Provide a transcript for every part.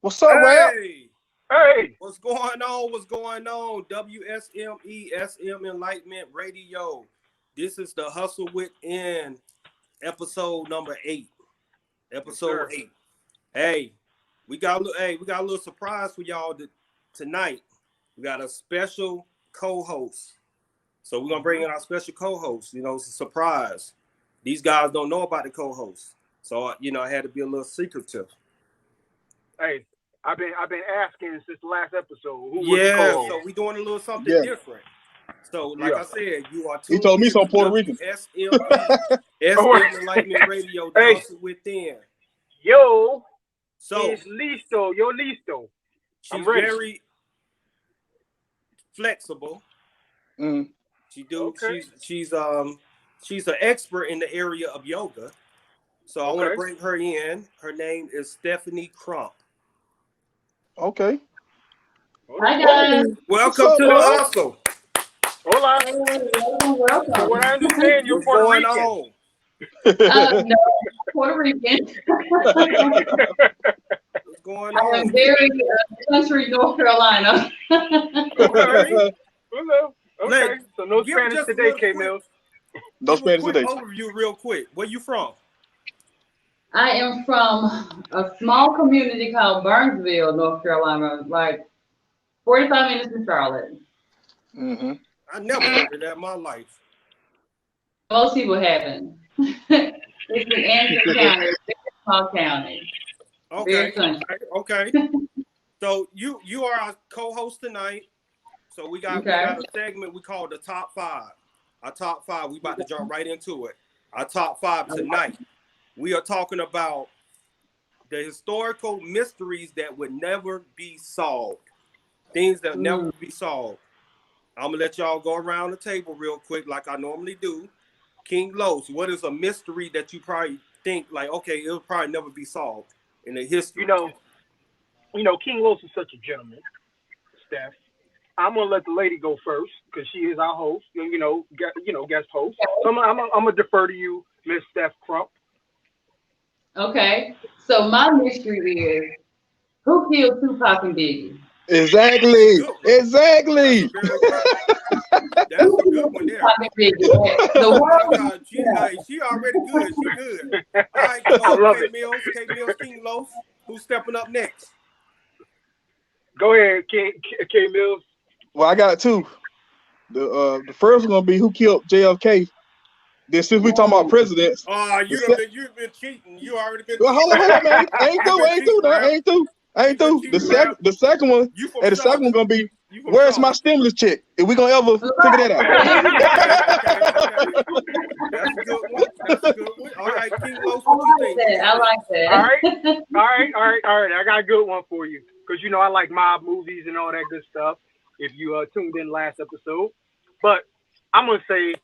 What's up, Rap? Hey. What's going on? What's going on? WSME, SM Enlightenment Radio. This is the Hustle Within, episode number 8. Episode 8. Hey, we got a little surprise for y'all tonight. We got a special co-host. So we're gonna bring in our special co-host. You know, it's a surprise. These guys don't know about the co-host. So I had to be a little secretive. Hey, I've been asking since the last episode. Who was the co-host? So we doing a little something different. So, like I said, you are He told me some Puerto Rican. SM Enlightenment Radio, the Hustle Within. Yo, so it's listo. Yo, listo. She's very flexible. Mm. She's an expert in the area of yoga. So I want to bring her in. Her name is Stephanie Crump. Okay. Hi guys. Welcome to the Hustle. Hola. Welcome. So what I understand, you're Puerto Rican. No, Puerto Rican. What's going on? I am very country North Carolina. Okay. So no Spanish today, K Mills. No Spanish today. Overview real quick. Where you from? I am from a small community called Burnsville, North Carolina, like 45 minutes from Charlotte. Mm-hmm. I never heard of that in my life. Most people haven't. It's in Anderson County, it's a small county. Okay. So you are our co-host tonight. So we got a segment we call the top 5. Our top 5. We about to jump right into it. Our top 5 tonight. We are talking about the historical mysteries that would never be solved. Things that never be solved. I'm going to let y'all go around the table real quick like I normally do. King Los, what is a mystery that you probably think like, okay, it'll probably never be solved in the history? You know, King Los is such a gentleman, Steph. I'm going to let the lady go first because she is our host, guest host. So I'm going to defer to you, Miss Steph Crump. Okay, so my mystery is, who killed Tupac and Biggie? Exactly. That's a good one there. The world, she already good. She good. All right, K Mills, King Los. Who's stepping up next? Go ahead, K Mills. Well, I got 2. The first one gonna be who killed JFK. Then since we talking about presidents, you've been cheating. You already been. Well, hold on, man. I ain't through. The second one, and the second one gonna be, where's my stimulus check? If we gonna ever figure that out. That's a good one. All right, King Los, what you think? I like that. All right. I got a good one for you because I like mob movies and all that good stuff. If you tuned in last episode, but I'm gonna say,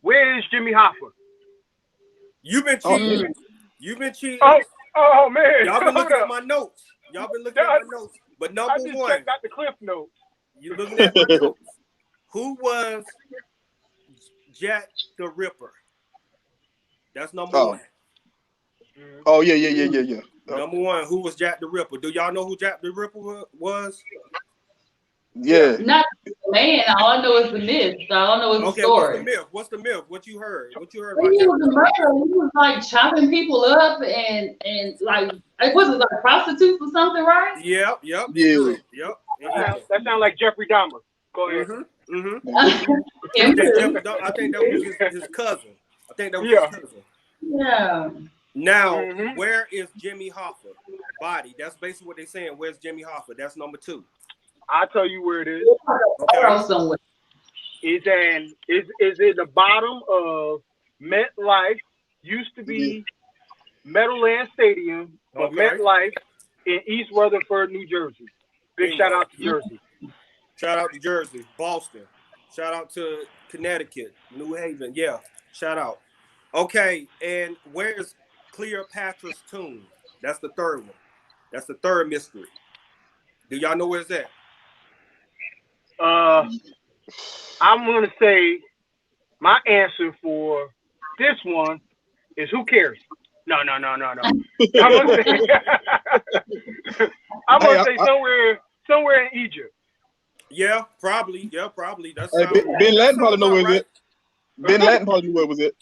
where is Jimmy Hoffa? You've been cheating. You've been cheating. Oh man! Y'all been looking at my notes. But number I just one, checked out the cliff notes. You looking at my notes? Who was Jack the Ripper? That's number one. Oh yeah. Number one, who was Jack the Ripper? Do y'all know who Jack the Ripper was? Yeah. Not man. All I know is the myth. All I know is the story. What's the myth? What you heard? About he was a murderer. He was like chopping people up and like it wasn't like prostitutes or something, right? Yep. That sounds like Jeffrey Dahmer. Go ahead. I think that was his cousin. His cousin. Yeah. Now, where is Jimmy Hoffa body? That's basically what they're saying. Where's Jimmy Hoffa? That's number 2. I'll tell you where it is. Okay. It's in the bottom of MetLife. Used to be Meadowlands Stadium, but MetLife in East Rutherford, New Jersey. Big shout out to Jersey. Shout out to Jersey, Boston. Shout out to Connecticut, New Haven. Yeah, shout out. Okay, and where is Cleopatra's tomb? That's the third one. That's the third mystery. Do y'all know where it's at? I'm gonna say my answer for this one is who cares? No. I'm gonna say, I'm gonna say somewhere in Egypt. Yeah, probably. That's Ben Laden probably know where it is. Ben Laden probably knew where it was at.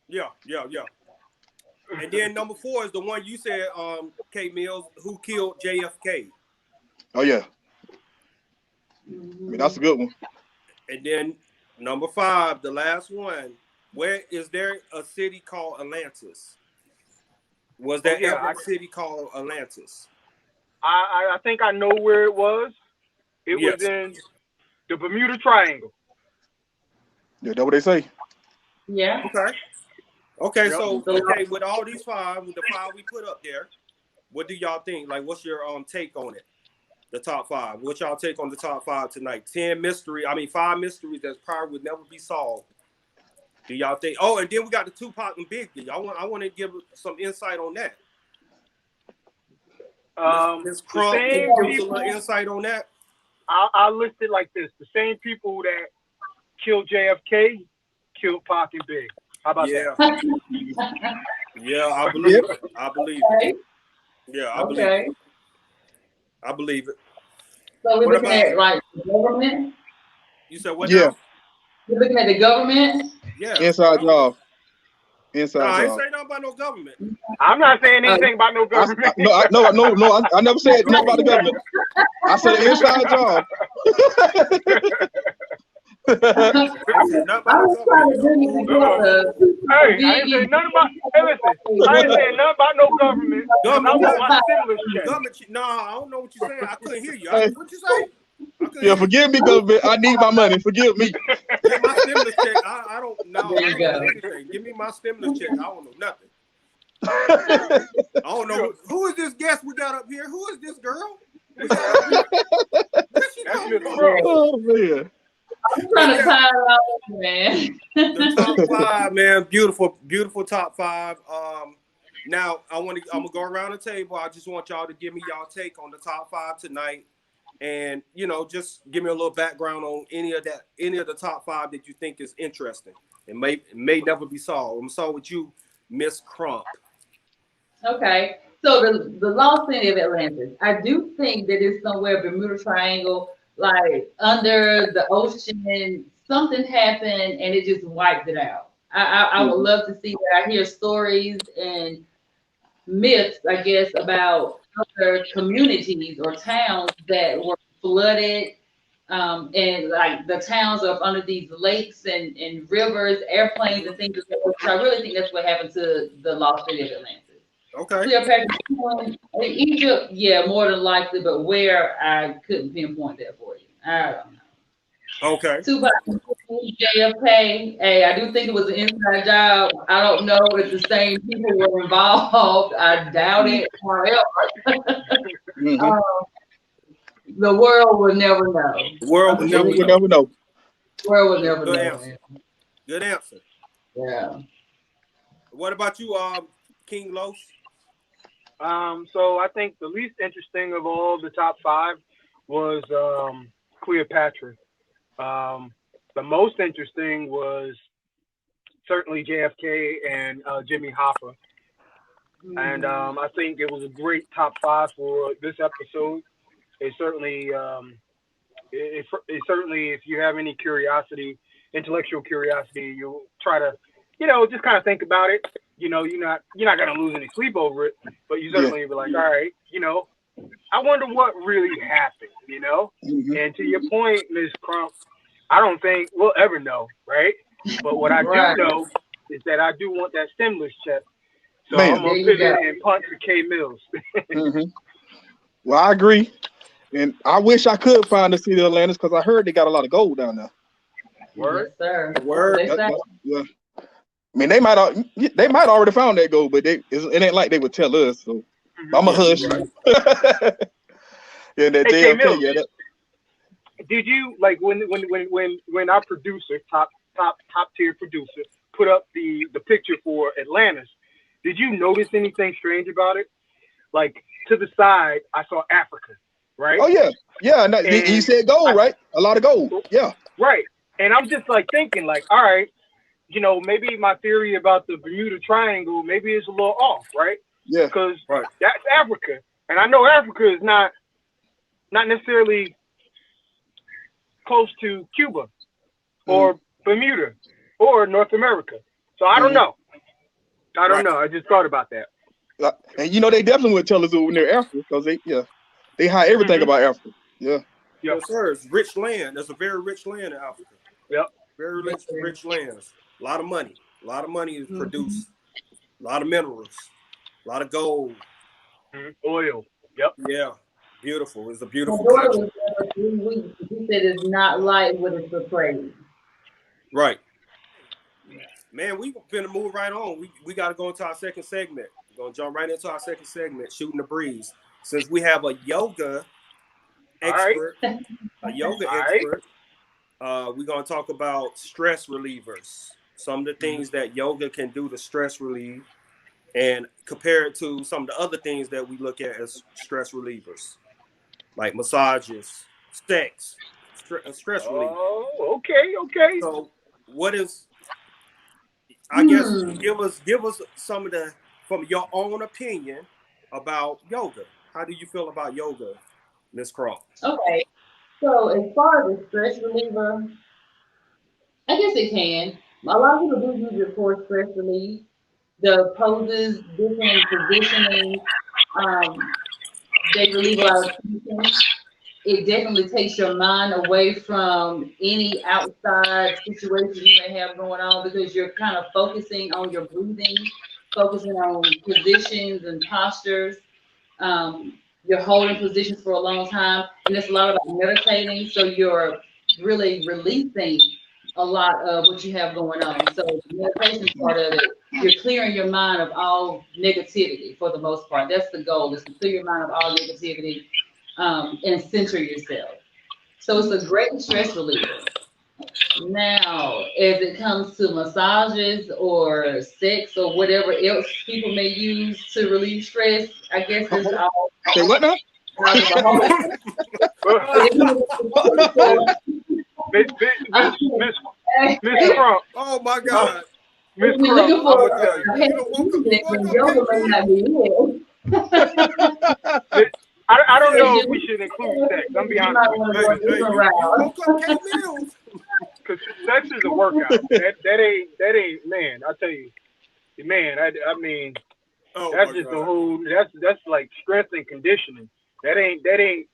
Yeah. And then number 4 is the one you said, K Mills, who killed JFK. Oh yeah. I mean, that's a good one. And then number 5, the last one. Where is there a city called Atlantis? Was there ever a city called Atlantis? I think I know where it was. It was in the Bermuda Triangle. Yeah, that's what they say. Yeah. Okay. Yep. So with all these 5, with the 5 we put up there, what do y'all think? Like, what's your take on it? The top 5. What y'all take on the top 5 tonight? 5 mysteries that probably would never be solved. Do y'all think? Oh, and then we got the Tupac and Biggie. I want to give some insight on that. Ms. Crump, give us a little insight on that. I'll list it like this: the same people that killed JFK killed Pac and Big. How about that? Yeah, I believe it. Yeah, I believe it. So we're looking at like the government. You said what? Yeah. Now? You're looking at the government. Yeah. Inside job. I ain't say nothing about no government. I'm not saying anything about no government. I never said nothing about the government. I said inside job. Hey, I ain't saying nothing about. Hey, listen, I ain't saying nothing about no government. I want my stimulus check. No, I don't know what you're saying. I couldn't hear you. What you say? Yeah, forgive me, government. I need my money. Forgive me. Give my stimulus check. I don't know. Anything. Give me my stimulus check. I don't know nothing. I don't know. Who is this guest we got up here? Who is this girl? Oh, man. I'm trying to tie it out, man. The top 5, man. Beautiful top 5. Now I'm gonna go around the table. I just want y'all to give me y'all take on the top 5 tonight. And just give me a little background on any of the top 5 that you think is interesting. It may never be solved. I'm sorry with you, Miss Crump. Okay, so the lost city of Atlantis. I do think that it's somewhere Bermuda Triangle, like under the ocean. Something happened and it just wiped it out. I would love to see that. I hear stories and myths, I guess, about other communities or towns that were flooded, and like the towns are under these lakes and rivers, airplanes and things. So I really think that's what happened to the lost city of Atlantis. Okay. Cleopatra, Egypt, yeah, more than likely, but where, I couldn't pinpoint that for you. I don't know. Okay. Tupac, JFK. Hey, I do think it was an inside job. I don't know if the same people were involved. I doubt it. However, the world will never know. The world will never know. The world will never know. Good answer. Yeah. What about you, King Los? So I think the least interesting of all the top 5 was Cleopatra. The most interesting was certainly JFK and Jimmy Hoffa. And I think it was a great top 5 for this episode. It certainly, if you have any curiosity, intellectual curiosity, you'll try to, just kind of think about it. You're not gonna lose any sleep over it, but you certainly be like, all right, I wonder what really happened, And to your point, Ms. Crump, I don't think we'll ever know, right? But what I do know is that I do want that stimulus check. So I'm gonna pivot and punt to K Mills. Well, I agree. And I wish I could find the city of Atlantis because I heard they got a lot of gold down there. Word, yes, sir. Word. Yeah. I mean, they might already found that gold, but it ain't like they would tell us. So I'm a hush. Right. Yeah, that hey, JFK. Did you like when our producer, top tier producer, put up the picture for Atlantis? Did you notice anything strange about it? Like to the side, I saw Africa, right? Oh yeah. No, he said gold, right? A lot of gold. Yeah. Right. And I'm just like thinking, like, all right, maybe my theory about the Bermuda Triangle maybe is a little off, right? Yeah. Because that's Africa. And I know Africa is not necessarily close to Cuba or Bermuda or North America. So I don't know. I don't know. I just thought about that. And you know, they definitely would tell us when they're Africa because they hide everything about Africa. Yeah. Yes, sir. It's rich land. There's a very rich land in Africa. Yep. Very rich lands. A lot of money. A lot of money is produced. A lot of minerals. A lot of gold. Oil. Yep. Yeah. Beautiful. It's a beautiful country. He said it's not like what it's portrayed. Right. Man, we're going to move right on. We got to go into our second segment. We're going to jump right into our second segment, Shooting the Breeze. Since we have a yoga expert, we're going to talk about stress relievers. Some of the things that yoga can do to stress relieve and compare it to some of the other things that we look at as stress relievers, like massages, sex, stress relief. Oh, okay. So what is, I guess, give us some of the, from your own opinion about yoga. How do you feel about yoga, Ms. Crump? Okay. So as far as the stress reliever, I guess it can. A lot of people do use it for stress relief. The poses, different positioning, they relieve a lot of tension. It definitely takes your mind away from any outside situation you may have going on because you're kind of focusing on your breathing, focusing on positions and postures. You're holding positions for a long time, and it's a lot about meditating. So you're really releasing a lot of what you have going on. So the meditation part of it, you're clearing your mind of all negativity for the most part. That's the goal, is to clear your mind of all negativity and center yourself. So it's a great stress reliever. Now, as it comes to massages or sex or whatever else people may use to relieve stress, I guess it's all. Say what now? Miss Crump. Oh my God. Miss Crump. I don't know if we should include sex. I'm be honest with you. Because sex is a workout. That ain't man. I tell you, man. I mean, that's just a whole. That's like strength and conditioning. That ain't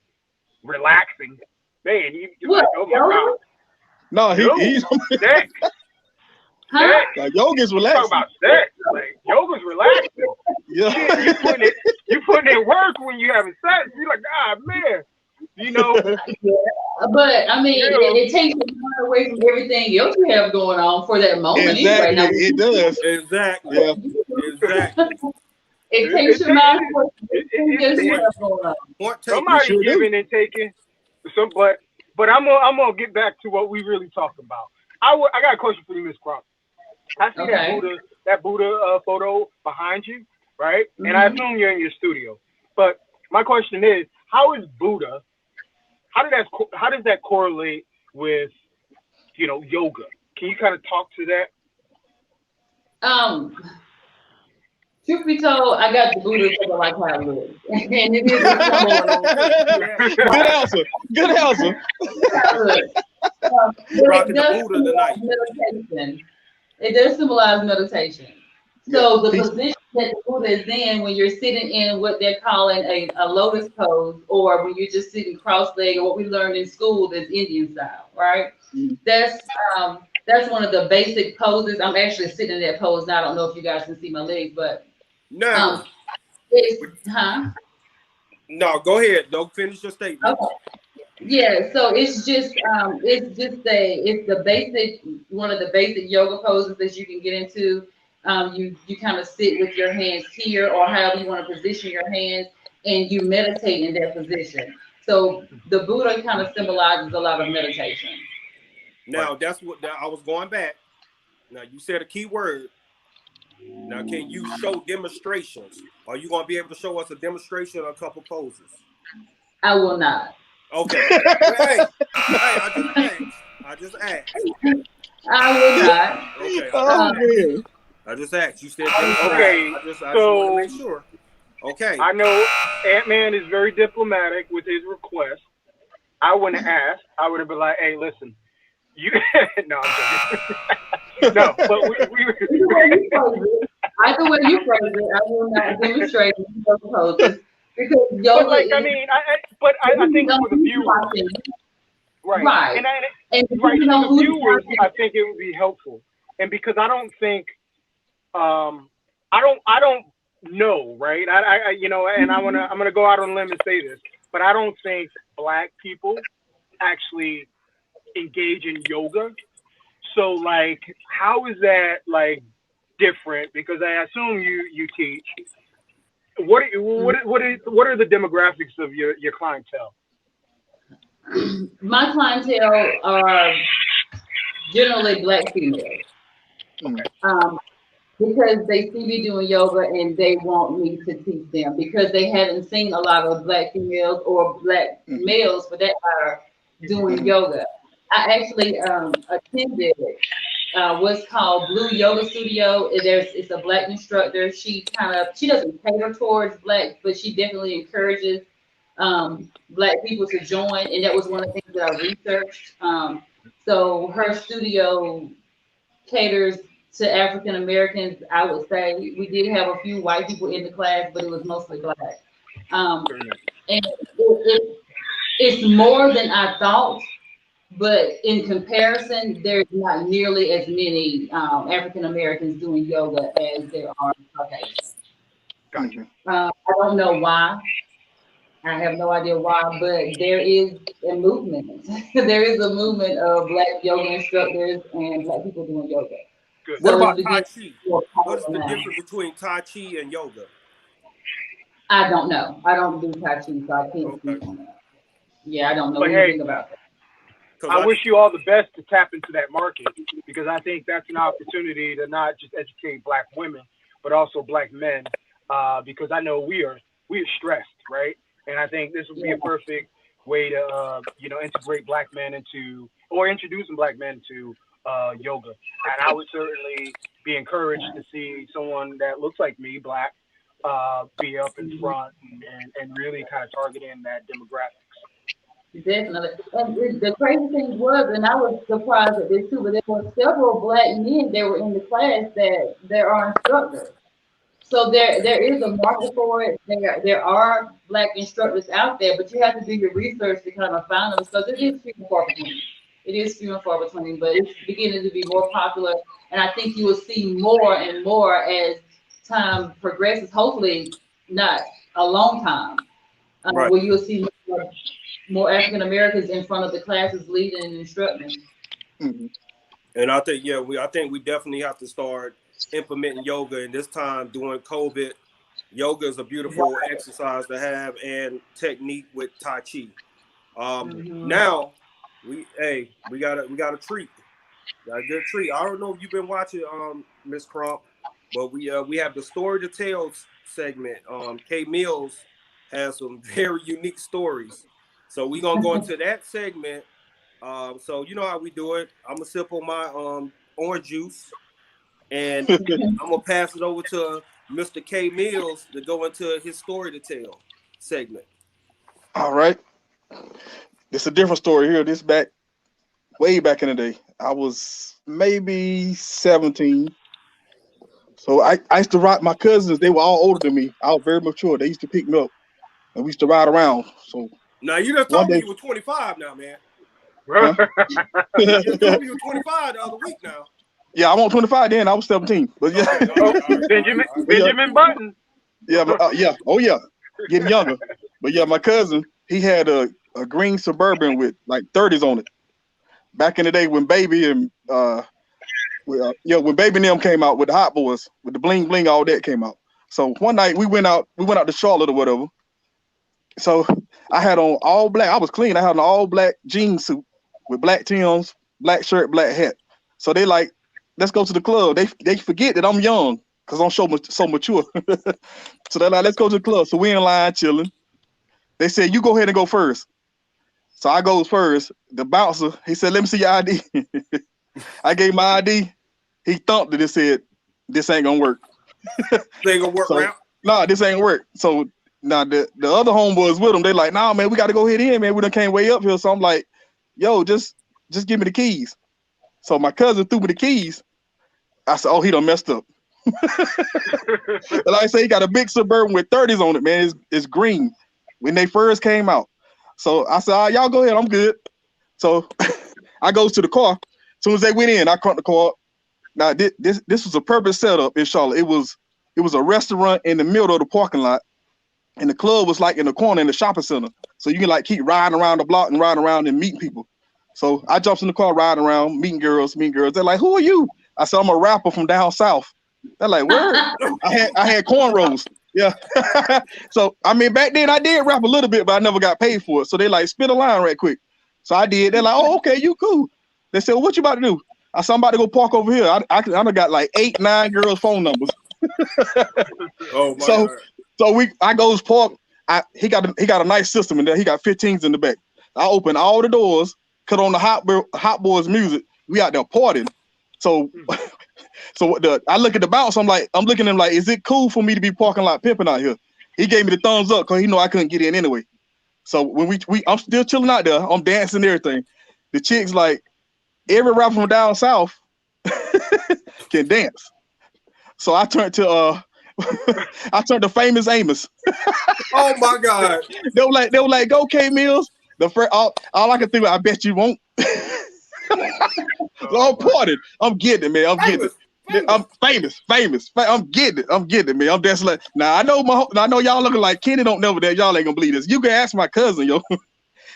relaxing, man. You're like, oh my God. No, he's sex. Huh? Like yoga's relaxing. Talk about sex. Like yoga's relaxing. Yeah. You putting in work when you having sex. You're like, man. You know. Yeah, but I mean, it takes your mind away from everything else you have going on for that moment. Exactly. Anyway. It does. Exactly. Yeah. Exactly. It takes your mind away from everything else you have going on. Somebody giving and taking. But I'm gonna get back to what we really talking about. I got a question for you, Ms. Crump. I see that Buddha photo behind you, right? Mm-hmm. And I assume you're in your studio. But my question is, how is Buddha? How does that correlate with, yoga? Can you kind of talk to that? Truth be told, I got the Buddha because I like how it looks. And it is a symbol. Good answer. Rocking the Buddha tonight. Meditation. It does symbolize meditation. So the position that the Buddha is in when you're sitting in what they're calling a lotus pose, or when you're just sitting cross-legged, or what we learned in school is Indian style, right? Mm-hmm. That's one of the basic poses. I'm actually sitting in that pose now. I don't know if you guys can see my legs, but no. No, go ahead. Don't finish your statement. Okay. Yeah, so it's just the basic, one of the basic yoga poses that you can get into. You kind of sit with your hands here, or however you want to position your hands, and you meditate in that position. So the Buddha kind of symbolizes a lot of meditation. Now that's what I was going back. Now you said a key word. Now can you show demonstrations? Are you going to be able to show us a demonstration of a couple poses? I will not. Okay. Hey, I just asked. I will not. Okay. I just asked. You said okay. I just want to make sure. Okay. I know Ant-Man is very diplomatic with his request. I wouldn't have asked. I would have been like, hey, listen, you. No, I'm joking. No, but we Either way you phrase it, I will not demonstrate those poses because yoga. But like, I mean, I think for the viewers, right? Right. And right, for the viewers, I think it would be helpful. And because I don't think, I don't know, right? I you know, and I'm gonna go out on a limb and say this, but I don't think Black people actually engage in yoga. So like, how is that like different? Because I assume you teach. What are the demographics of your clientele? My clientele are generally Black females. Okay. Because they see me doing yoga and they want me to teach them because they haven't seen a lot of Black females or Black males for that matter doing yoga. I actually attended what's called Blue Yoga Studio. It's a Black instructor. She doesn't cater towards Black, but she definitely encourages Black people to join, and that was one of the things that I researched. So her studio caters to African Americans. I would say we did have a few white people in the class, but it was mostly Black. And it's more than I thought. But in comparison, there's not nearly as many African Americans doing yoga as there are Caucasians. Gotcha. I don't know why. I have no idea why, but there is a movement. There is a movement of Black yoga instructors and Black people doing yoga. Good. What about Tai Chi? What is the difference between Tai Chi and yoga? I don't know. I don't do Tai Chi, so I can't speak on that. Yeah, I don't know anything about that. I wish you all the best to tap into that market because I think that's an opportunity to not just educate Black women, but also Black men. Because I know we are stressed, right? And I think this would be a perfect way to integrate Black men introducing Black men to yoga. And I would certainly be encouraged to see someone that looks like me, Black, be up in front and really kind of targeting that demographics. Definitely. And the crazy thing was, and I was surprised at this too, but there were several Black men that were in the class that there are instructors. So there is a market for it. There are Black instructors out there, but you have to do your research to kind of find them because it is few and far between. It is few and far between, but it's beginning to be more popular. And I think you will see more and more as time progresses. Hopefully, not a long time, right. where you will see more African Americans in front of the classes leading and instructing. And I think I think we definitely have to start implementing yoga. And this time during COVID, yoga is a beautiful exercise to have and technique with Tai Chi. Now we got a treat. Got a good treat. I don't know if you've been watching Miss Crump, but we have the story to tell segment. K Mills has some very unique stories. So we're gonna go into that segment. So you know how we do it. I'm gonna sip on my orange juice, and I'm gonna pass it over to Mr. K Mills to go into his story to tell segment. All right. This is a different story here. This way back in the day. I was maybe 17. So I used to ride my cousins. They were all older than me. I was very mature. They used to pick me up, and we used to ride around. So now you just told me you were 25 now, man. Huh? You just told me you were 25 the other week now. Yeah, I wasn't 25 then. I was 17. But yeah, Benjamin Button. Yeah, but, oh yeah, getting younger. But yeah, my cousin, he had a green Suburban with like 30s on it. Back in the day when Baby and when Baby and them came out with the Hot Boys, with the bling bling, all that came out. So one night we went out to Charlotte or whatever. So I had on all black. I was clean. I had an all black jean suit with black Timbs, black shirt, black hat. So they like, let's go to the club. They forget that I'm young because I'm so mature. So they're like, let's go to the club. So we in line chilling. They said, you go ahead and go first. So I goes first. The bouncer, he said, let me see your ID. I gave my ID. He thumped it and said, this ain't gonna work. They ain't gonna work, so, around? nah, this ain't work. So now the other homeboys with them, they like, nah, man, we got to go hit in, man. We done came way up here. So I'm like, yo, just give me the keys. So my cousin threw me the keys. I said, oh, he done messed up. Like I say, he got a big Suburban with 30s on it, man. It's green when they first came out. So I said, all right, y'all go ahead, I'm good. So I goes to the car. As soon as they went in, I cranked the car up. Now this was a purpose setup in Charlotte. It was a restaurant in the middle of the parking lot, and the club was like in the corner in the shopping center. So you can like keep riding around the block and riding around and meeting people. So I jumps in the car, riding around, meeting girls. They're like, who are you? I said, I'm a rapper from down south. They're like, word. I had cornrows. Yeah. So I mean, back then I did rap a little bit, but I never got paid for it. So they like spit a line right quick. So I did. They're like, oh, okay, you cool. They said, well, what you about to do? I said, I'm about to go park over here. I done got like 8, 9 girls' phone numbers. Oh my God. So I goes park. He got a nice system in there. He got 15s in the back. I open all the doors, cut on the Hot Boys music. We out there partying. So I look at the bounce. I'm looking at him like, is it cool for me to be parking lot pimping out here? He gave me the thumbs up because he know I couldn't get in anyway. So when I'm still chilling out there, I'm dancing and everything. The chicks like, every rapper from down south can dance. So I turned to Famous Amos. Oh my God. They were like, go K Mills. The first all I can think of, I bet you won't. So I'm partying. I'm getting it, man. I'm getting it. I'm famous. I'm getting it, man. I'm dancing like now. I know y'all looking like Kenny don't know that. Y'all ain't gonna believe this. You can ask my cousin, yo.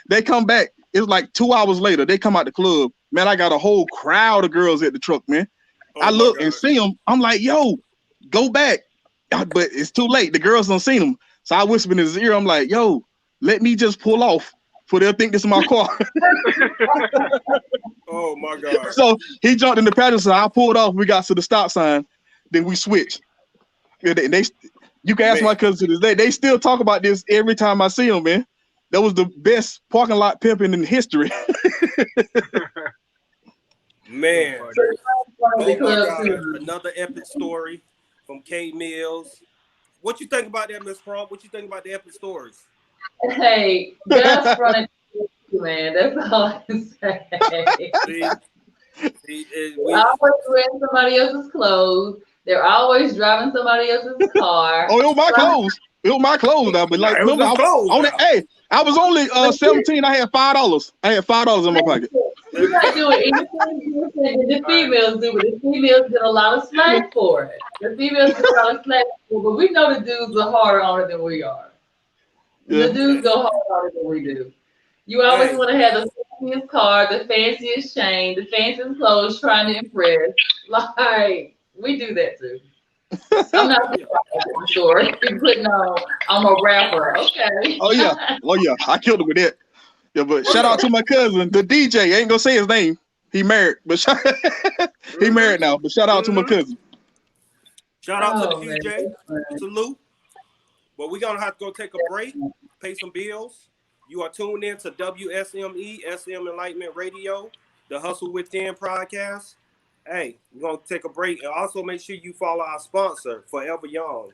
They come back. It's like 2 hours later. They come out the club. Man, I got a whole crowd of girls at the truck, man. I look and see them. I'm like, yo, go back. But it's too late. The girls don't see them. So I whisper in his ear. I'm like, yo, let me just pull off. For they'll think this is my car. Oh my God. So he jumped in the passenger side. I pulled off. We got to the stop sign. Then we switched. You can ask my cousin to this day. They still talk about this every time I see them, man. That was the best parking lot pimping in history. Man. Oh my God. Another epic story from K Mills. What you think about that, Miss Crump? What you think about the epic stories? Hey, Gus running, man. That's all I can say. They're always wearing somebody else's clothes. They're always driving somebody else's car. Oh, it was my clothes. It was my clothes now. But like, remember, I was only 17. I had $5. I had $5 in my pocket. You're not doing anything the females do, but the females get a lot of slack for it. The females get a lot of slack for it, but we know the dudes are harder on it than we are. Yeah. The dudes go harder on it than we do. You always want to have the fanciest car, the fanciest chain, the fanciest clothes, trying to impress. Like, we do that too. I'm not sure. You're putting on, I'm a rapper. Okay. Oh yeah. I killed him with that. Yeah, but shout out to my cousin, the DJ. I ain't gonna say his name. He married, but he married now. But shout out to my cousin. Shout out to the DJ. Salute. But we're gonna have to go take a break, pay some bills. You are tuned in to WSME, SM Enlightenment Radio, the Hustle Within podcast. Hey, we're gonna take a break, and also make sure you follow our sponsor, Forever Young.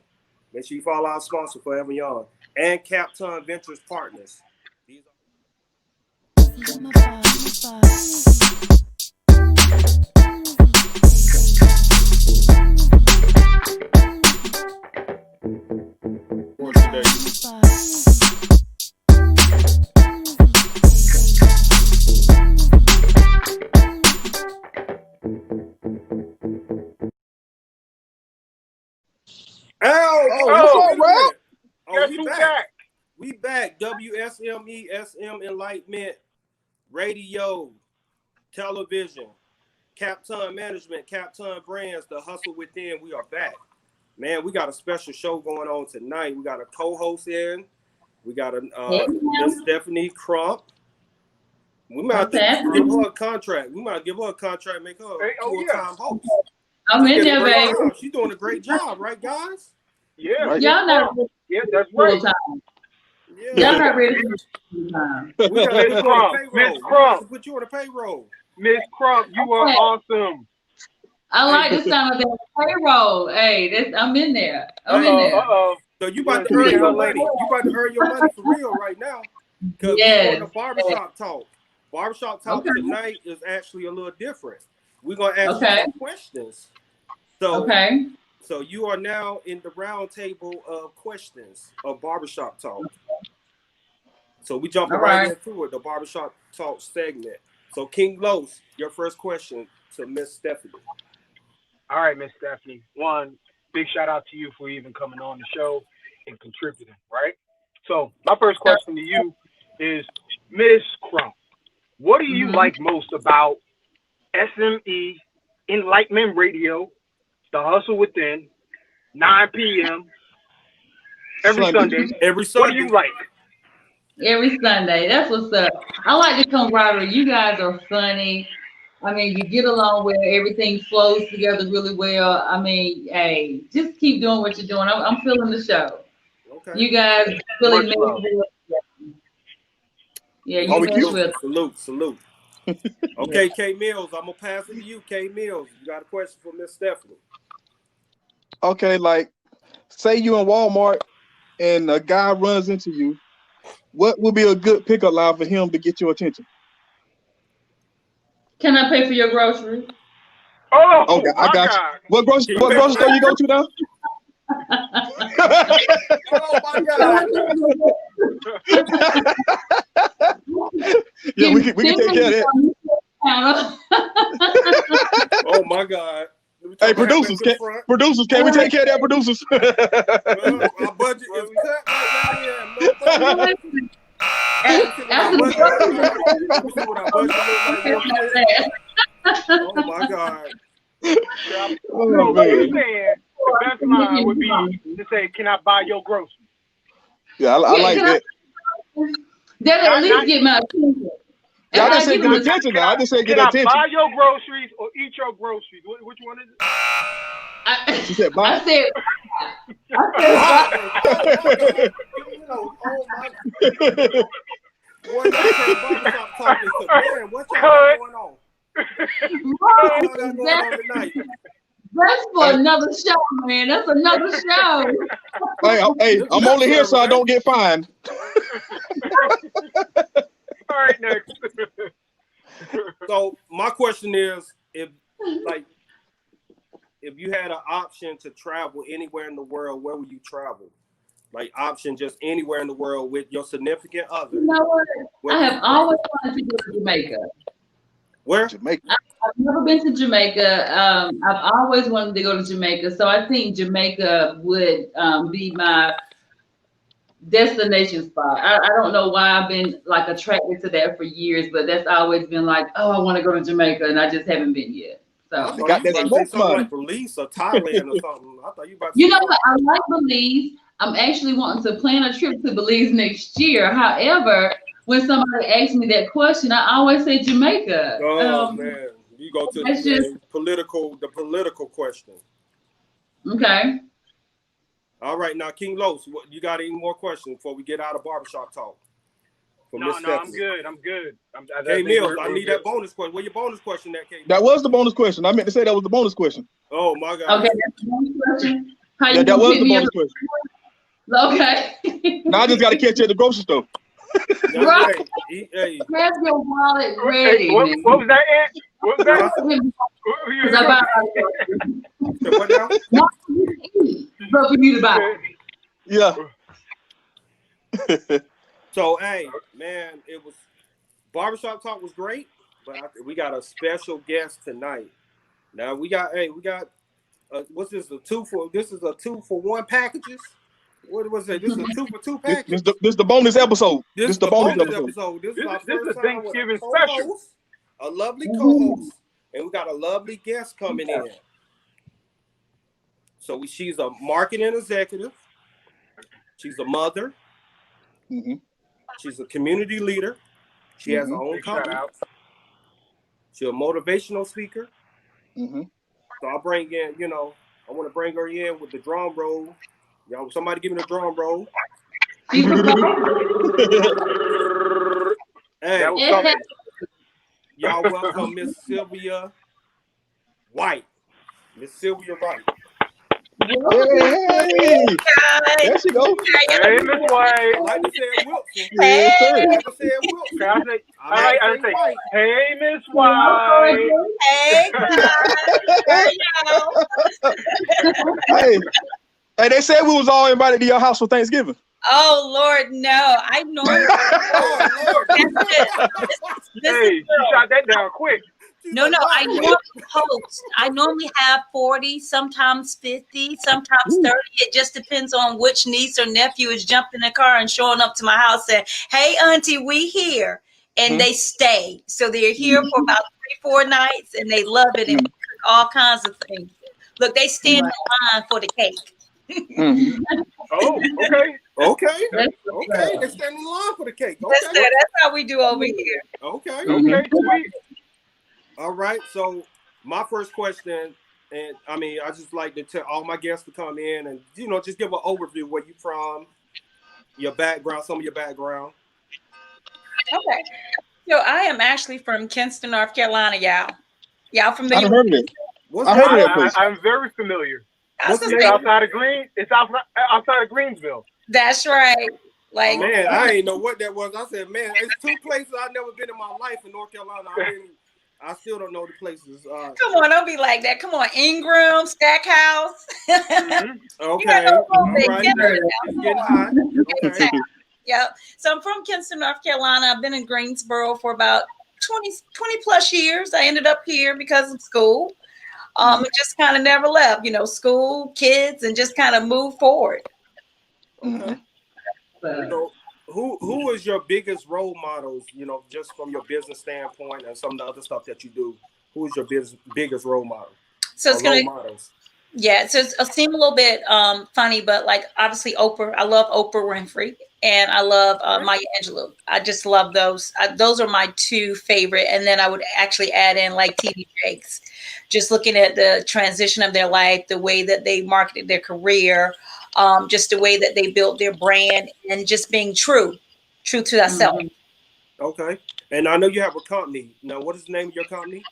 Make sure you follow our sponsor, Forever Young, and Capton Ventures Partners. We back. WSME, SM Enlightenment Radio, television, Capton Management, Capton Brands, the Hustle Within. We are back. Man, we got a special show going on tonight. We got a co-host in. We got Miss Stephanie Crump. We might have to give her a contract. We might give her a contract, make her a full-time host. I'm in there, baby. She's doing a great job, right, guys? Yeah. Right. Y'all not that's right. Y'all not ready for full-time. We got Miss Crump. put you on a payroll. Miss Crump, you are awesome. I like the sound of that payroll. Hey, I'm in there. I'm in there. So you about to earn your money. You about to earn your money for real right now. Because we're going to barbershop talk. Barbershop talk tonight is actually a little different. We're going to ask you some questions. So you are now in the round table of questions of barbershop talk. So we jumping right into it, the barbershop talk segment. So King Los, your first question to Miss Stephanie. All right, Miss Stephanie. One, big shout out to you for even coming on the show and contributing, right? So my first question to you is, Miss Crump, what do you like most about SME Enlightenment Radio, The Hustle Within, 9 p.m. every Sunday? Every Sunday. What do you like? Every Sunday. That's what's up. I like the camaraderie. You guys are funny. I mean, you get along well. Everything flows together really well. I mean, hey, just keep doing what you're doing. I'm feeling the show. Okay. You guys really make it. Yeah, you guys will. Salute. Okay, K Mills, I'm gonna pass it to you. K Mills, you got a question for Miss Stephanie? Okay, like, say you in Walmart and a guy runs into you. What would be a good pickup line for him to get your attention? Can I pay for your groceries? Oh, okay, I got you. What grocery store you go to now? Oh my God! Yeah, we can take care of that. Oh my God! Hey, producers, can we take care of that, producers? Our budget is cut right now. Oh my God! So what you saying? The best line would be to say, "Can I buy your groceries?" Yeah, I like that. That'll at least get my attention. Yeah, I didn't say get attention now. I just said get attention. Can I buy your groceries or eat your groceries? Which one is it? She said buy. I said what's going on? That's for another show, man. That's another show. Hey, I'm only here so I don't get fined. All right, next. So my question is, if you had an option to travel anywhere in the world, where would you travel? Like option just anywhere in the world with your significant other. You know what? I have always wanted to go to Jamaica. Where? Jamaica. I've never been to Jamaica. I've always wanted to go to Jamaica, so I think Jamaica would be my destination spot. I don't know why I've been like attracted to that for years, but that's always been like, oh, I want to go to Jamaica, and I just haven't been yet. So you got that something like Belize or Thailand or something. I thought you about to know what? I like Belize. I'm actually wanting to plan a trip to Belize next year. However, when somebody asks me that question, I always say Jamaica. Oh man, you go to the political question. Okay. All right, now King Los, you got any more questions before we get out of barbershop talk? No, I'm good. Hey Mills, I need that bonus question. Where your bonus question at, K? That was the bonus question. I meant to say that was the bonus question. Oh my God. Okay, that's the bonus question. Yeah, that was the bonus question. Okay. Now I just got to catch you at the grocery store. Right. Hey. Have your wallet ready. Hey, what was that, Ant? What was that? Not for you to eat, but for you to buy. Yeah. So, hey, man, it was barbershop talk was great, but we got a special guest tonight. Now we got what's this? This is a 2-for-1 packages. What was it? This is a 2-for-2 package. This is the bonus episode. This is the bonus episode. This is our this first is a Thanksgiving special. A lovely co-host, and we got a lovely guest coming in. So she's a marketing executive. She's a mother. Mm-hmm. She's a community leader. She has her own company. She's a motivational speaker. Mm-hmm. So I'll bring in, I want to bring her in with the drum roll. Y'all, somebody give me the drum roll. Hey, y'all welcome Miss Sylvia White. Miss Sylvia Wright. Hey, there she go. Hey, Miss White. I like to say it Wilson. Yes, sir. I like to say it Wilson. I say, hey, Miss White. Hey, guys. Hey, they said we was all invited to your house for Thanksgiving. Oh Lord, no! I normally. Hey, she shot that down quick. No, I normally host. I normally have 40, sometimes 50, sometimes 30. It just depends on which niece or nephew is jumping in the car and showing up to my house saying, "Hey, Auntie, we here," and they stay. So they're here for about 3-4 nights, and they love it and cook all kinds of things. Look, they stand in line for the cake. Oh, okay. Okay. They stand in line for the cake. Okay. That's how we do over here. Okay. Okay, sweet. All right. So my first question, and I mean, I just like to tell all my guests to come in and just give an overview where you from, your background, some of your background. Okay. So I am actually from Kinston, North Carolina, y'all. Y'all familiar? I heard of it. I heard of that place. I'm very familiar. It's outside of It's outside of Greensville. That's right. Like, man, I ain't know what that was. I said, man, it's 2 places I've never been in my life in North Carolina. I still don't know the places. Come on, don't be like that. Come on, Ingram, Stackhouse. Okay, all right. It's getting hot. Okay. Yep. So I'm from Kinston, North Carolina. I've been in Greensboro for about 20 plus years. I ended up here because of school. It just kind of never left, school, kids, and just kind of move forward. Okay. So who is your biggest role models, just from your business standpoint and some of the other stuff that you do? Who is your biggest role model? So it's going to, yeah, so it'll seem a little bit funny, but like obviously Oprah, I love Oprah Winfrey and I love Maya Angelou. I just love those. Those are my 2 favorite. And then I would actually add in like TV Jakes, just looking at the transition of their life, the way that they marketed their career, just the way that they built their brand and just being true to themselves. Okay. And I know you have a company. Now, what is the name of your company?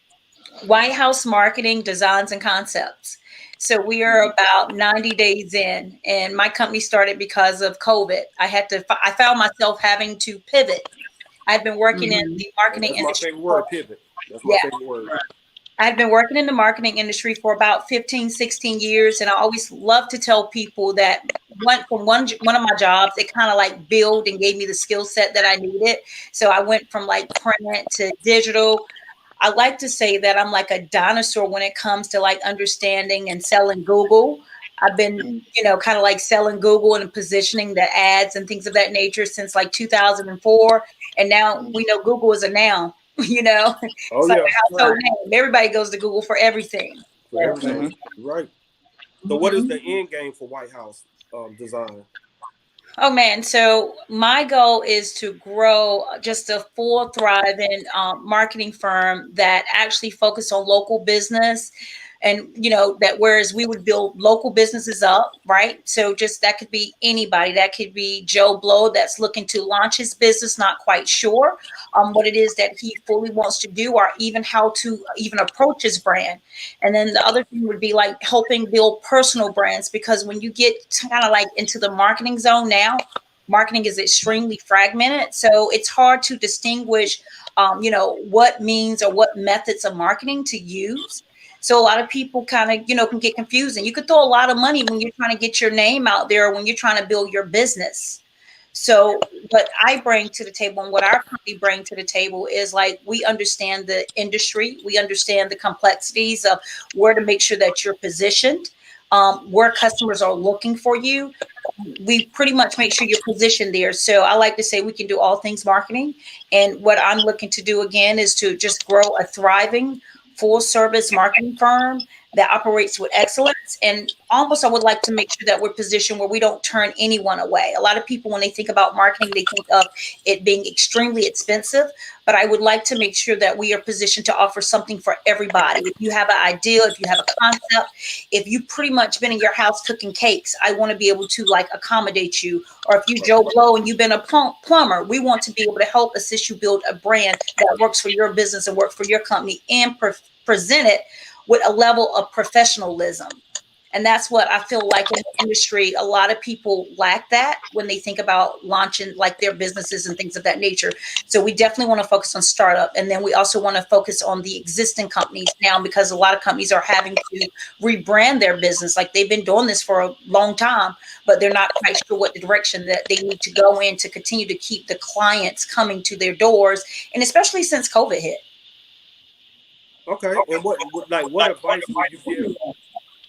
White House Marketing, Designs, and Concepts. So we are about 90 days in, and my company started because of COVID. I found myself having to pivot. I've been working in the marketing industry. That's my favorite word, pivot. That's my favorite word. I've been working in the marketing industry for about 15, 16 years. And I always love to tell people that one of my jobs, it kind of like built and gave me the skill set that I needed. So I went from like print to digital. I like to say that I'm like a dinosaur when it comes to like understanding and selling Google. I've been, kind of like selling Google and positioning the ads and things of that nature since like 2004. And now we know Google is a noun. It's like a household name. Everybody goes to Google for everything. Right. So what is the end game for White House Design? Oh man, so my goal is to grow just a full thriving marketing firm that actually focus on local business. And, that whereas we would build local businesses up, right? So just that could be anybody. That could be Joe Blow that's looking to launch his business, not quite sure what it is that he fully wants to do or even how to even approach his brand. And then the other thing would be like helping build personal brands, because when you get kind of like into the marketing zone now, marketing is extremely fragmented. So it's hard to distinguish, what means or what methods of marketing to use. So a lot of people kind of, can get confused, and you could throw a lot of money when you're trying to get your name out there, or when you're trying to build your business. So what I bring to the table and what our company bring to the table is like, we understand the industry. We understand the complexities of where to make sure that you're positioned, where customers are looking for you. We pretty much make sure you're positioned there. So I like to say we can do all things marketing. And what I'm looking to do again is to just grow a thriving full service marketing firm that operates with excellence. And almost I would like to make sure that we're positioned where we don't turn anyone away. A lot of people, when they think about marketing, they think of it being extremely expensive, but I would like to make sure that we are positioned to offer something for everybody. If you have an idea, if you have a concept, if you've pretty much been in your house cooking cakes, I want to be able to like accommodate you. Or if you Joe Blow and you've been a plumber, we want to be able to help assist you build a brand that works for your business and work for your company and present it with a level of professionalism. And that's what I feel like in the industry, a lot of people lack that when they think about launching like their businesses and things of that nature. So we definitely want to focus on startup. And then we also want to focus on the existing companies now, because a lot of companies are having to rebrand their business. Like they've been doing this for a long time, but they're not quite sure what the direction that they need to go in to continue to keep the clients coming to their doors. And especially since COVID hit. Okay. And what advice would you give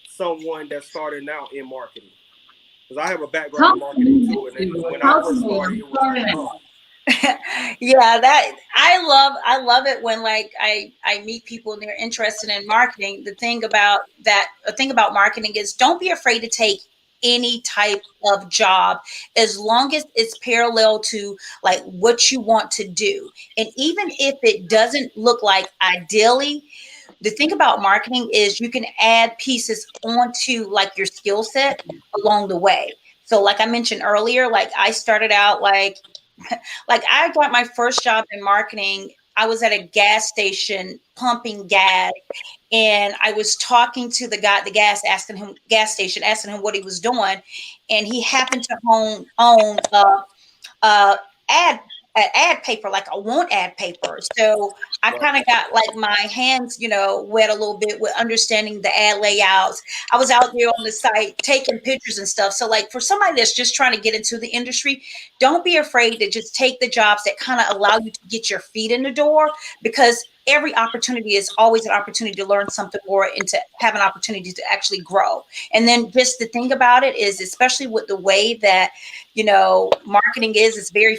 someone that's starting out in marketing? Because I have a background in marketing too, and when I first started, it was yeah, that I love it when like I meet people and they're interested in marketing. The thing about marketing is don't be afraid to take any type of job as long as it's parallel to like what you want to do. And even if it doesn't look like ideally, the thing about marketing is you can add pieces onto like your skill set along the way. So like I mentioned earlier, like I started out like I got my first job in marketing. I was at a gas station pumping gas, and I was talking to the guy at the gas station, asking him what he was doing, and he happened to own ad paper, like a want ad paper. So I kind of got like my hands, wet a little bit with understanding the ad layouts. I was out there on the site taking pictures and stuff. So like for somebody that's just trying to get into the industry, don't be afraid to just take the jobs that kind of allow you to get your feet in the door, because every opportunity is always an opportunity to learn something more and to have an opportunity to actually grow. And then just the thing about it is, especially with the way that, marketing it's very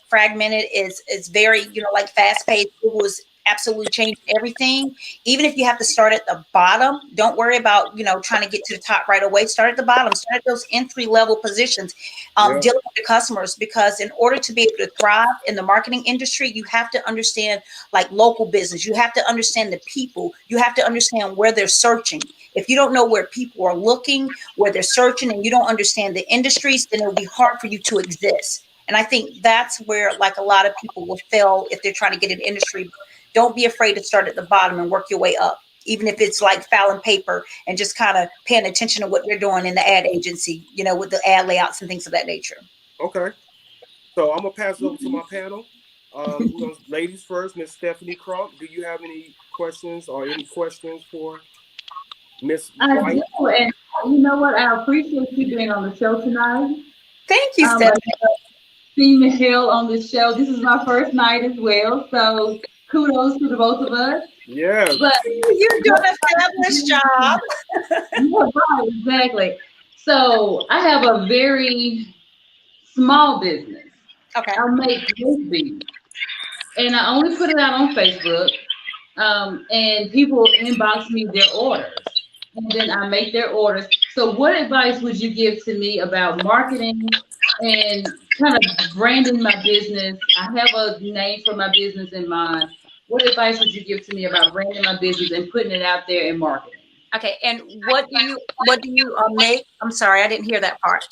fragmented. It's very, like fast paced. It was absolutely changed everything. Even if you have to start at the bottom, don't worry about, trying to get to the top right away. Start at the bottom, start at those entry level positions, dealing with the customers, because in order to be able to thrive in the marketing industry, you have to understand like local business. You have to understand the people. You have to understand where they're searching. If you don't know where people are looking, where they're searching, and you don't understand the industries, then it'll be hard for you to exist. And I think that's where like a lot of people will fail if they're trying to get an industry. Don't be afraid to start at the bottom and work your way up, even if it's like filing paper and just kind of paying attention to what they're doing in the ad agency, with the ad layouts and things of that nature. Okay. So I'm going to pass it over to my panel. Ladies first, Miss Stephanie Crump. Do you have any questions for Miss White? I do, and you know what? I appreciate you being on the show tonight. Thank you, Stephanie. See Michelle on the show. This is my first night as well, so kudos to the both of us. Yeah, but you're doing a fabulous job. Right, exactly. So I have a very small business. Okay. I make beads, and I only put it out on Facebook. And people inbox me their orders, and then I make their orders. So what advice would you give to me about marketing and kind of branding my business? I have a name for my business in mind. What advice would you give to me about branding my business and putting it out there in marketing? Okay, and what do you make? I'm sorry, I didn't hear that part.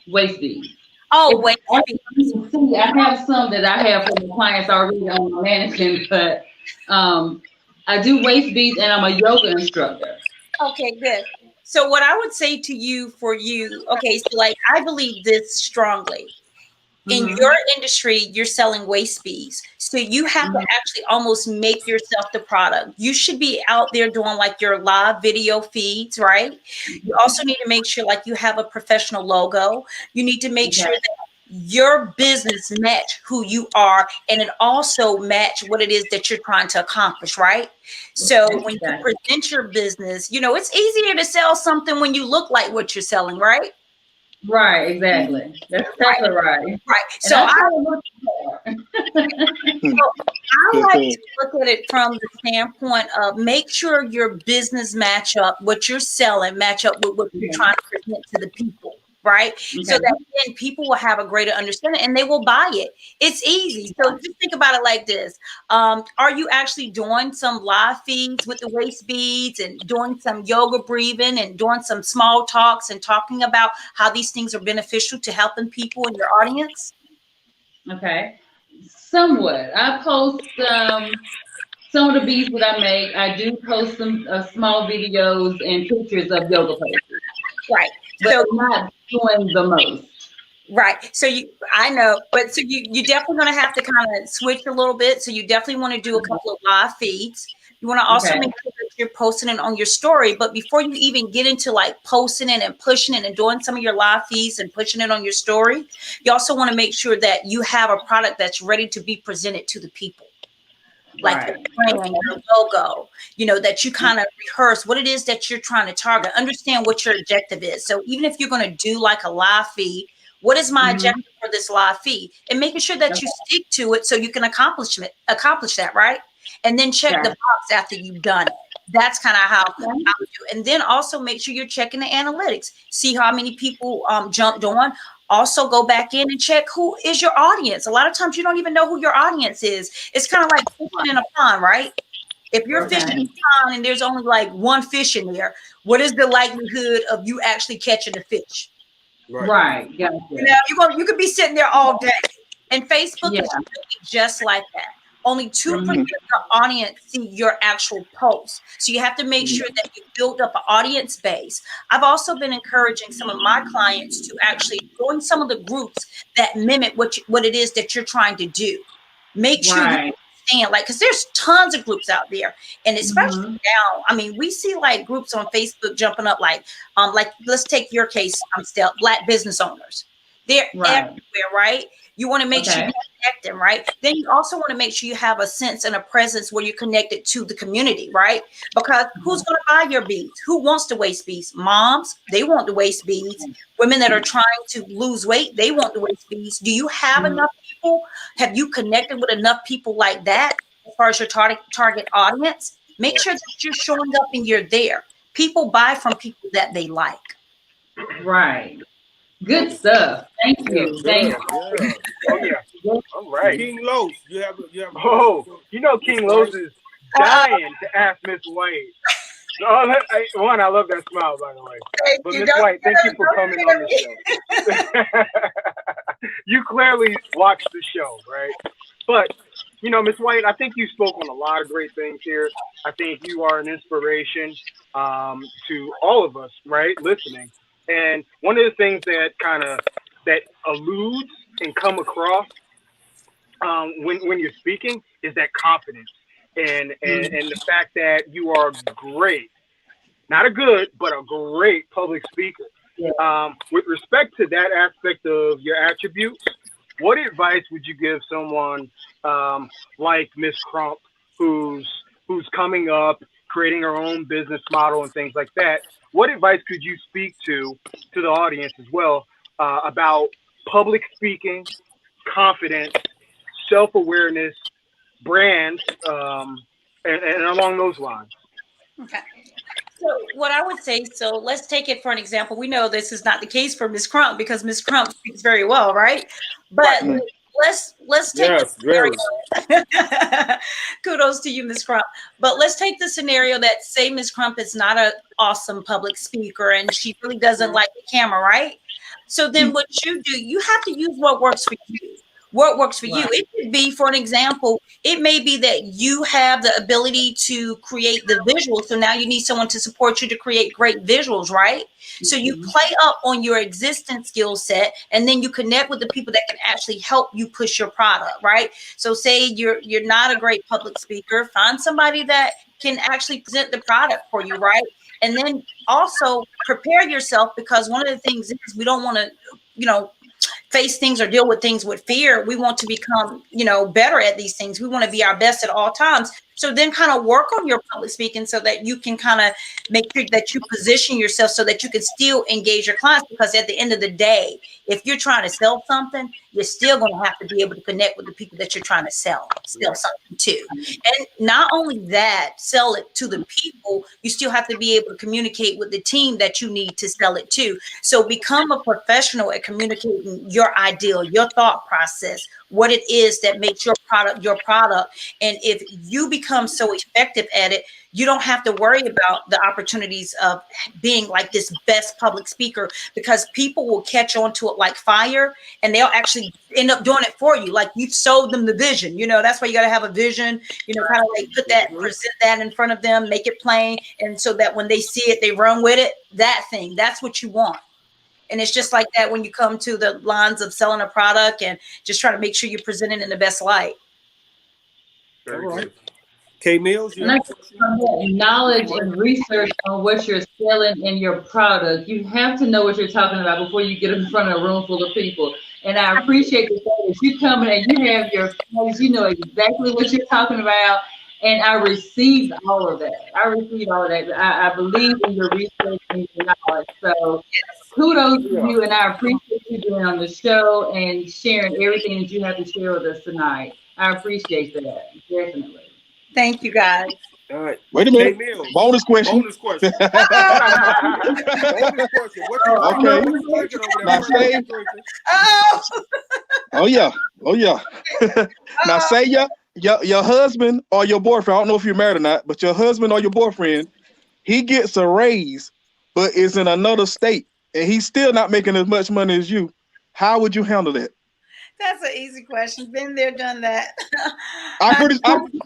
Waist beads. Oh, waist beads. See, I have some that I have for the clients already on my mannequin, but I do waist beads, and I'm a yoga instructor. Okay, good. So what I would say to you, okay, so like I believe this strongly. In your industry, you're selling waist beads. So you have to actually almost make yourself the product. You should be out there doing like your live video feeds, right? You also need to make sure like you have a professional logo. You need to make sure that your business match who you are, and it also match what it is that you're trying to accomplish, right? So when you present your business, it's easier to sell something when you look like what you're selling, right? Right, exactly. That's exactly right. Right. So I like to look at it from the standpoint of make sure your business match up, what you're selling match up with what you're trying to present to the people. Right. Okay. So that then people will have a greater understanding and they will buy it. It's easy. So just think about it like this. Are you actually doing some live feeds with the waist beads and doing some yoga breathing and doing some small talks and talking about how these things are beneficial to helping people in your audience? Okay. Somewhat. I post some of the beads that I make, I do post some small videos and pictures of yoga poses. Right. But So I'm not doing the most. right. So I know, but so you definitely going to have to kind of switch a little bit. So you definitely want to do a couple of live feeds. You want to also make sure that you're posting it on your story. But before you even get into like posting it and pushing it and doing some of your live feeds and pushing it on your story, you also want to make sure that you have a product that's ready to be presented to the people. Like your brand, your logo, that you kind of rehearse what it is that you're trying to target. Understand what your objective is. So even if you're going to do like a live feed, what is my objective for this live feed? And making sure that you stick to it so you can accomplish that, right? And then check the box after you've done it. That's kind of how I would do it. And then also make sure you're checking the analytics. See how many people jumped on. Also go back in and check who is your audience. A lot of times you don't even know who your audience is. It's kind of like fishing in a pond, right? If you're fishing in a pond and there's only like one fish in there, what is the likelihood of you actually catching the fish? Right. Gotcha. You could be sitting there all day. And Facebook is really just like that. Only 2% of the audience see your actual post. So you have to make sure that you build up an audience base. I've also been encouraging some of my clients to actually join some of the groups that mimic what it is that you're trying to do. Make sure you understand, because there's tons of groups out there. And especially now, I mean, we see like groups on Facebook jumping up like let's take your case, Steph, Black business owners. They're everywhere, right? You want to make sure you connect them, right? Then you also want to make sure you have a sense and a presence where you're connected to the community, right? Because who's going to buy your beads? Who wants to waist beads? Moms, they want to waist beads. Women that are trying to lose weight, they want to waist beads. Do you have enough people? Have you connected with enough people like that as far as your target audience? Make sure that you're showing up and you're there. People buy from people that they like. Right. Good stuff. Thank you. Thank you. Oh yeah. All right. King Los, you have. King Los is dying to ask Miss White. I love that smile, by the way. But Miss White, thank you for coming on the show. You clearly watched the show, right? But Miss White, I think you spoke on a lot of great things here. I think you are an inspiration to all of us, right, listening. And one of the things that alludes and come across when you're speaking is that confidence and the fact that you are great, not a good, but a great public speaker. With respect to that aspect of your attributes, what advice would you give someone like Miss Crump, who's coming up, creating her own business model and things like that? What advice could you speak to the audience as well about public speaking, confidence, self-awareness, brands, and along those lines? Okay. So what I would say, so let's take it for an example. We know this is not the case for Miss Crump because Miss Crump speaks very well, right? But let's take the scenario. Kudos to you, Miss Crump. But let's take the scenario that say Miss Crump is not an awesome public speaker and she really doesn't like the camera, right? So then what you do, you have to use what works for you. What works for you. It could be, for an example, it may be that you have the ability to create the visuals. So now you need someone to support you to create great visuals, right? So you play up on your existing skill set and then you connect with the people that can actually help you push your product, right? So say you're not a great public speaker, find somebody that can actually present the product for you, right? And then also prepare yourself, because one of the things is we don't want to, face things or deal with things with fear. We want to become, better at these things. We want to be our best at all times. So then kind of work on your public speaking so that you can kind of make sure that you position yourself so that you can still engage your clients. Because at the end of the day, if you're trying to sell something, you're still going to have to be able to connect with the people that you're trying to sell something to. And not only that, sell it to the people, you still have to be able to communicate with the team that you need to sell it to. So become a professional at communicating your ideal, your thought process, what it is that makes your product your product. And if you become so effective at it, you don't have to worry about the opportunities of being like this best public speaker, because people will catch on to it like fire, and they'll actually end up doing it for you. Like you've sold them the vision. You know, that's why you got to have a vision, you know, kind of like put that, present that in front of them, make it plain. And so that when they see it, they run with it. That thing, that's what you want. And it's just like that when you come to the lines of selling a product and just trying to make sure you present it in the best light. All right. K Mills, you have knowledge and research on what you're selling in your product. You have to know what you're talking about before you get in front of a room full of people. And I appreciate the fact that you come in and you have your place, you know exactly what you're talking about. And I received all of that. I believe in your research and your knowledge. So kudos to you, and I appreciate you being on the show and sharing everything that you have to share with us tonight. I appreciate that, definitely. Thank you, guys. All right. Wait a minute. Bonus question. Bonus question. Bonus question. What you okay. Now say, oh yeah. Now say your husband or your boyfriend, I don't know if you're married or not, but your husband or your boyfriend, he gets a raise, but is in another state, and he's still not making as much money as you. How would you handle that? That's an easy question. Been there, done that.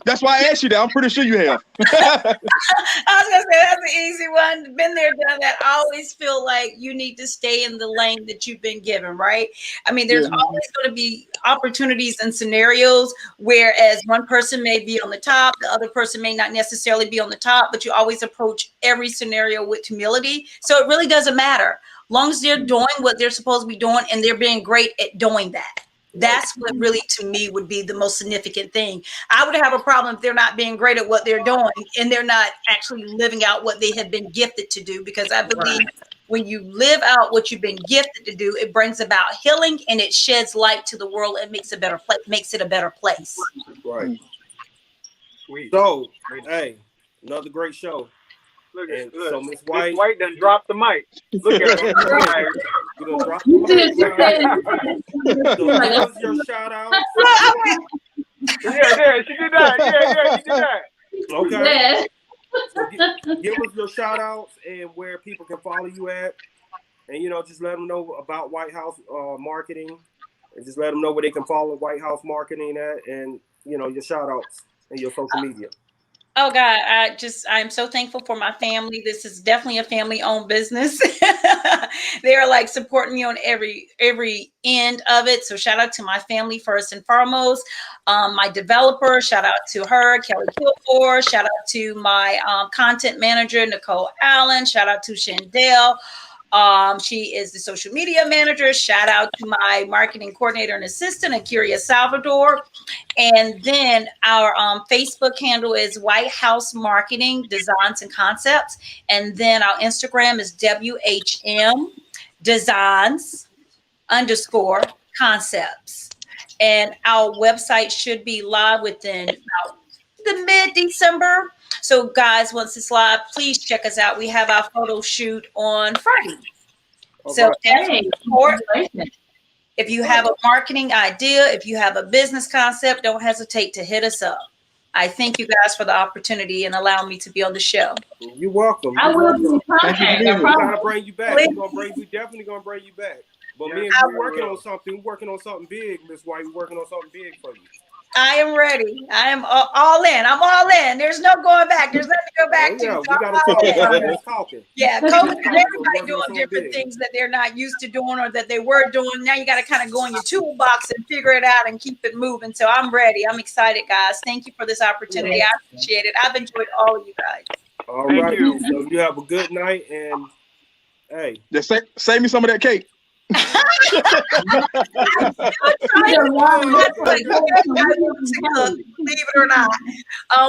That's why I asked you that. I'm pretty sure you have. I was gonna say that's an easy one. Been there, done that. I always feel like you need to stay in the lane that you've been given, right? I mean, there's always going to be opportunities and scenarios whereas one person may be on the top, the other person may not necessarily be on the top, but you always approach every scenario with humility. So it really doesn't matter. Long as they're doing what they're supposed to be doing and they're being great at doing that. That's what really, to me, would be the most significant thing. I would have a problem if they're not being great at what they're doing and they're not actually living out what they have been gifted to do. Because I believe when you live out what you've been gifted to do, it brings about healing and it sheds light to the world and makes it a better place. Right. Sweet. So, hey, another great show. Look at so Miss White done dropped the mic. Look at her. You done dropped the mic. So what was your shout out? Yeah, she did that. She did that. Okay. So give us your shout outs and where people can follow you at. And, you know, just let them know about White House Marketing. And just let them know where they can follow White House Marketing at. And, you know, your shout outs and your social media. Oh God, I'm so thankful for my family. This is definitely a family-owned business. They are like supporting me on every end of it. So shout out to my family first and foremost. My developer, shout out to her, Kelly Kilford. Shout out to my content manager, Nicole Allen. Shout out to Shandell. She is the social media manager. Shout out to my marketing coordinator and assistant, Akiria Salvador. And then our Facebook handle is White House Marketing Designs and Concepts. And then our Instagram is WHM Designs _ Concepts. And our website should be live within about the mid-December. So guys, once it's live, please check us out. We have our photo shoot on Friday. So if you have a marketing idea, if you have a business concept, don't hesitate to hit us up. I thank you guys for the opportunity and allowing me to be on the show. You're welcome. I will be We're gonna bring you back. We definitely gonna bring you back. But me and you working on something. We're working on something big, Miss White. We're working on something big for you. I am ready. I am all in. I'm all in. There's no going back. There's nothing to go back to. Yeah, we gotta talking. Yeah, COVID, everybody doing different things that they're not used to doing or that they were doing. Now you got to kind of go in your toolbox and figure it out and keep it moving. So I'm ready. I'm excited, guys. Thank you for this opportunity. I appreciate it. I've enjoyed all of you guys. All right. So you have a good night and hey, just save me some of that cake. Believe it or not,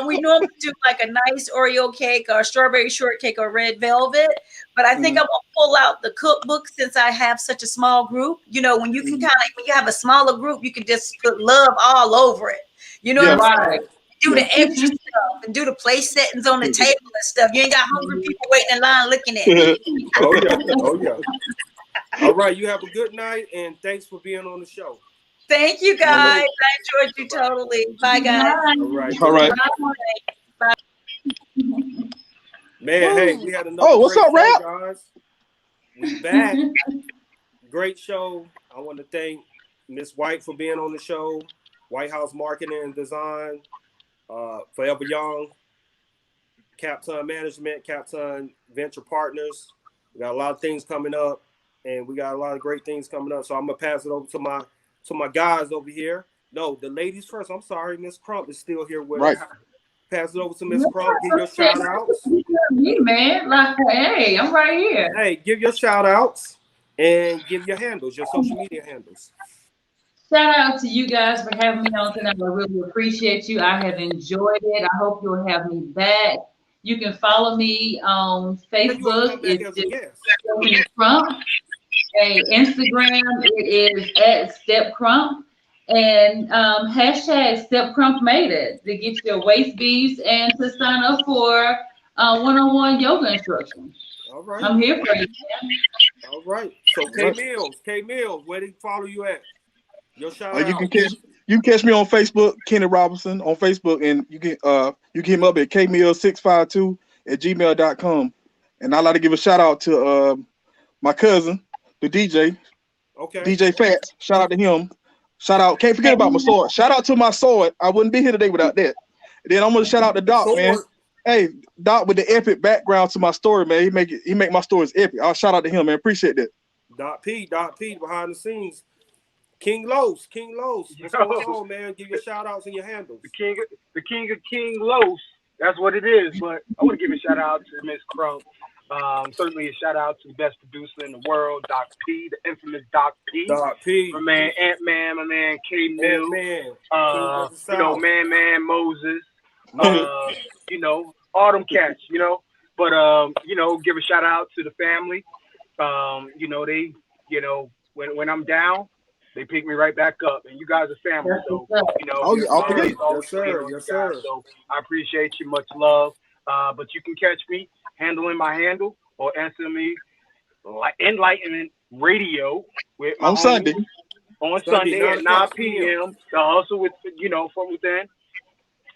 we normally do like a nice Oreo cake or a strawberry shortcake or red velvet, but I think I'm gonna pull out the cookbook since I have such a small group. You know, when you can kind of, when you have a smaller group, you can just put love all over it. You know what I'm saying? Do the extra stuff and do the place settings on the table and stuff. You ain't got hungry people waiting in line looking at you. Oh yeah. All right, you have a good night, and thanks for being on the show. Thank you, guys. I enjoyed you totally. Bye, guys. All right. Bye. Man, hey, we had another what's great up, Rap? show, guys. We back. Great show. I want to thank Miss White for being on the show. White House Marketing and Design, Forever Young, Capton Management, Capton Venture Partners. We got a lot of things coming up, and we got a lot of great things coming up. So I'm gonna pass it over to my guys over here. No, the ladies first. I'm sorry, Miss Crump is still here with us. Pass it over to Miss Crump. Give your shout outs. Me, man. Like, hey, I'm right here. Hey, give your shout outs and give your handles, your social media handles. Shout out to you guys for having me on tonight. I really appreciate you. I have enjoyed it. I hope you'll have me back. You can follow me on Facebook. It's just Crump. Hey, Instagram, it is at Step Crump. And hashtag Step Crump made it to get your waist beads and to sign up for one-on-one yoga instruction. All right. I'm here for you. All right. So K Mills, where do you follow you at? Your shout out. You can catch me on Facebook, Kenny Robinson on Facebook, and you can hit me up at kmills652@gmail.com. And I'd like to give a shout out to my cousin, the DJ, DJ Fats. Shout out to him. Shout out, can't forget about my sword. Shout out to my sword. I wouldn't be here today without that. And then I'm gonna shout out to Doc, man. Hey, Doc with the epic background to my story, man. He make my stories epic. I'll shout out to him, man. Appreciate that. Doc P behind the scenes. King Los. What's going on, man? Give your shout outs and your handles. The king of King Los. That's what it is. But I want to give a shout out to Miss Crump. Certainly a shout out to the best producer in the world, Doc P, the infamous Doc P. My man Ant-Man, my man K Mill, Man Moses, all them cats, But give a shout out to the family. They, when I'm down, they pick me right back up, and you guys are family. So, Yes, sir. So I appreciate you, much love. But you can catch me handling my handle or answer me Enlightenment Radio with on Sunday. On Sunday at 9 p.m. The hustle with from within.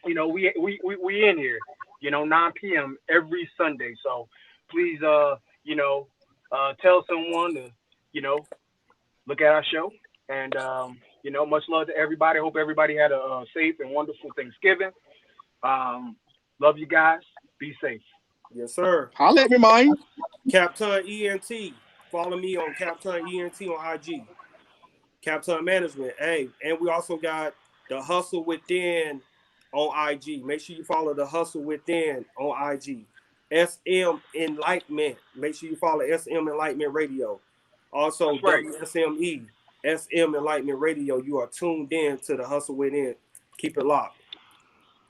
We in here. 9 p.m. every Sunday. So please, tell someone to look at our show. And, much love to everybody. Hope everybody had a safe and wonderful Thanksgiving. Love you guys. Be safe. Yes, sir. Holla at me, man. Capton ENT. Follow me on Capton ENT on IG. Capton Management. Hey, and we also got The Hustle Within on IG. Make sure you follow The Hustle Within on IG. SM Enlightenment. Make sure you follow SM Enlightenment Radio. Also, WSME. SM Enlightenment Radio. You are tuned in to The Hustle Within. Keep it locked.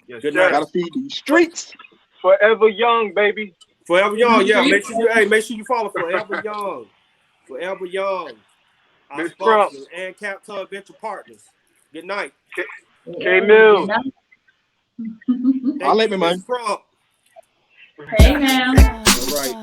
Yes, good night. Gotta feed these streets. Forever Young, baby. Forever Young, yeah. Make sure you follow Forever Young. Forever Young. Our sponsors and Capton Venture Partners. Good night. K Mills. I'll let me, man. Hey, man. All right.